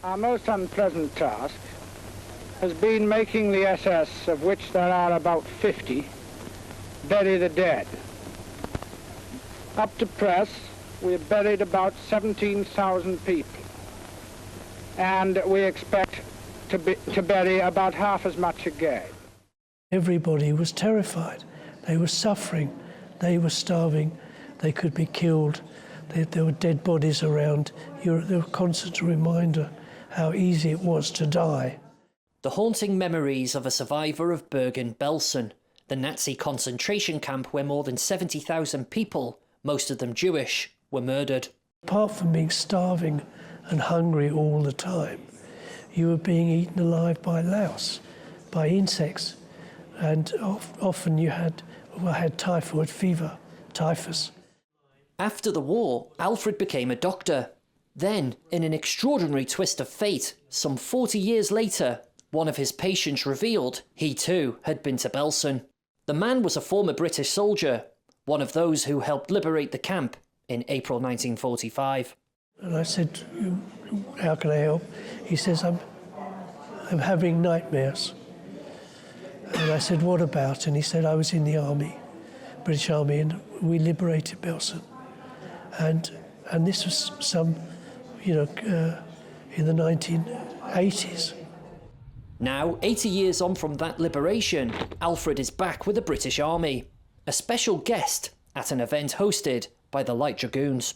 Our most unpleasant task has been making the SS, of which there are about 50, bury the dead. Up to press, we have buried about 17,000 people, and we expect to bury about half as much again. Everybody was terrified. They were suffering, they were starving, they could be killed. There were dead bodies around. They were a constant reminder how easy it was to die. The haunting memories of a survivor of Bergen-Belsen, the Nazi concentration camp where more than 70,000 people, most of them Jewish, were murdered. Apart from being starving and hungry all the time, you were being eaten alive by louse, by insects, and often you had typhoid fever, typhus. After the war, Alfred became a doctor. Then, in an extraordinary twist of fate, some 40 years later, one of his patients revealed he too had been to Belsen. The man was a former British soldier, one of those who helped liberate the camp in April 1945. And I said, how can I help? He says, I'm having nightmares. And I said, what about? And he said, I was in the army, British Army, and we liberated Belsen. And this was in the 1980s. Now, 80 years on from that liberation, Alfred is back with the British Army, a special guest at an event hosted by the Light Dragoons.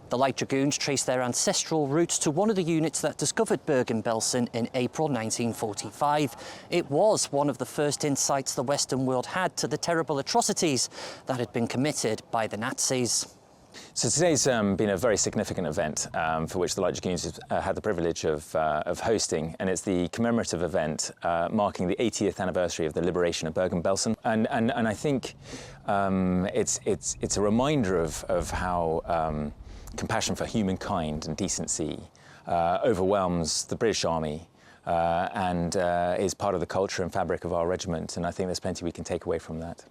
The Light Dragoons trace their ancestral roots to one of the units that discovered Bergen-Belsen in April 1945. It was one of the first insights the Western world had to the terrible atrocities that had been committed by the Nazis. So today's been a very significant event for which the Light Dragoons have had the privilege of hosting, and it's the commemorative event marking the 80th anniversary of the liberation of Bergen-Belsen. And I think it's a reminder of how compassion for humankind and decency overwhelms the British Army and is part of the culture and fabric of our regiment, and I think there's plenty we can take away from that.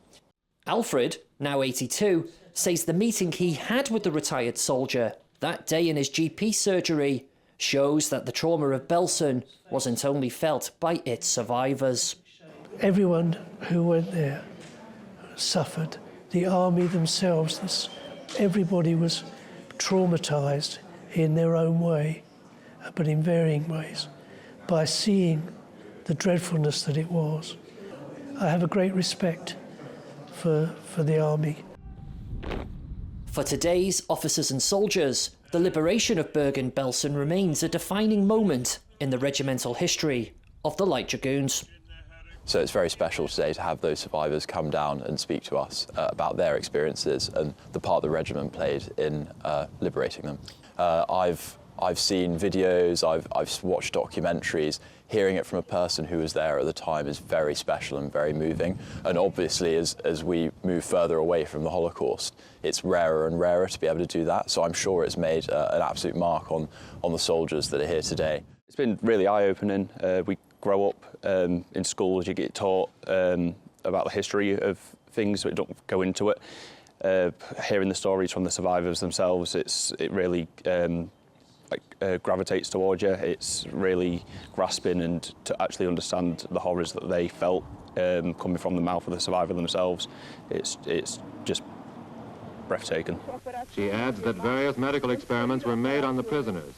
Alfred, now 82, says the meeting he had with the retired soldier that day in his GP surgery shows that the trauma of Belsen wasn't only felt by its survivors. Everyone who went there suffered. The army themselves, everybody was traumatised in their own way, but in varying ways, by seeing the dreadfulness that it was. I have a great respect for the army. For today's officers and soldiers, the liberation of Bergen-Belsen remains a defining moment in the regimental history of the Light Dragoons. So it's very special today to have those survivors come down and speak to us about their experiences and the part the regiment played in liberating them. I've seen videos, I've watched documentaries. Hearing it from a person who was there at the time is very special and very moving. And obviously, as we move further away from the Holocaust, it's rarer and rarer to be able to do that. So I'm sure it's made an absolute mark on the soldiers that are here today. It's been really eye-opening. We grow up in schools, you get taught about the history of things, but don't go into it. Hearing the stories from the survivors themselves, it really gravitates towards you. It's really grasping, and to actually understand the horrors that they felt coming from the mouth of the survivor themselves, it's just breathtaking. She adds that various medical experiments were made on the prisoners.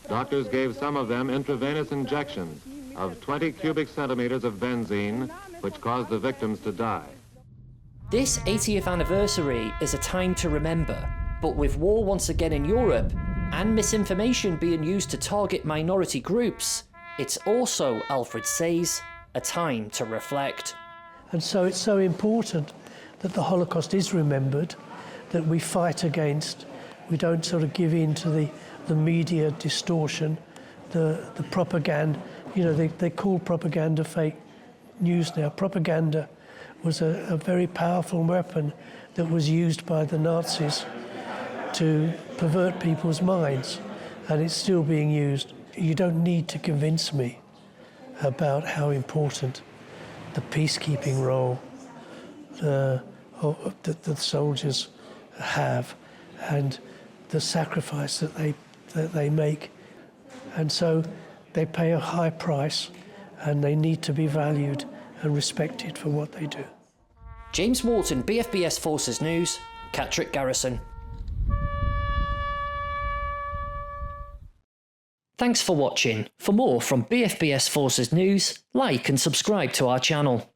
Doctors gave some of them intravenous injections of 20 cubic centimeters of benzene, which caused the victims to die. This 80th anniversary is a time to remember, but with war once again in Europe and misinformation being used to target minority groups, it's also, Alfred says, a time to reflect. And so it's so important that the Holocaust is remembered, that we fight against, we don't sort of give in to the media distortion, the propaganda. You know, they call propaganda fake news now. Propaganda was a very powerful weapon that was used by the Nazis to pervert people's minds, and it's still being used. You don't need to convince me about how important the peacekeeping role that the soldiers have and the sacrifice that they make. And so they pay a high price and they need to be valued and respected for what they do. James Wharton, BFBS Forces News, Catterick Garrison. Thanks for watching. For more from BFBS Forces News, like and subscribe to our channel.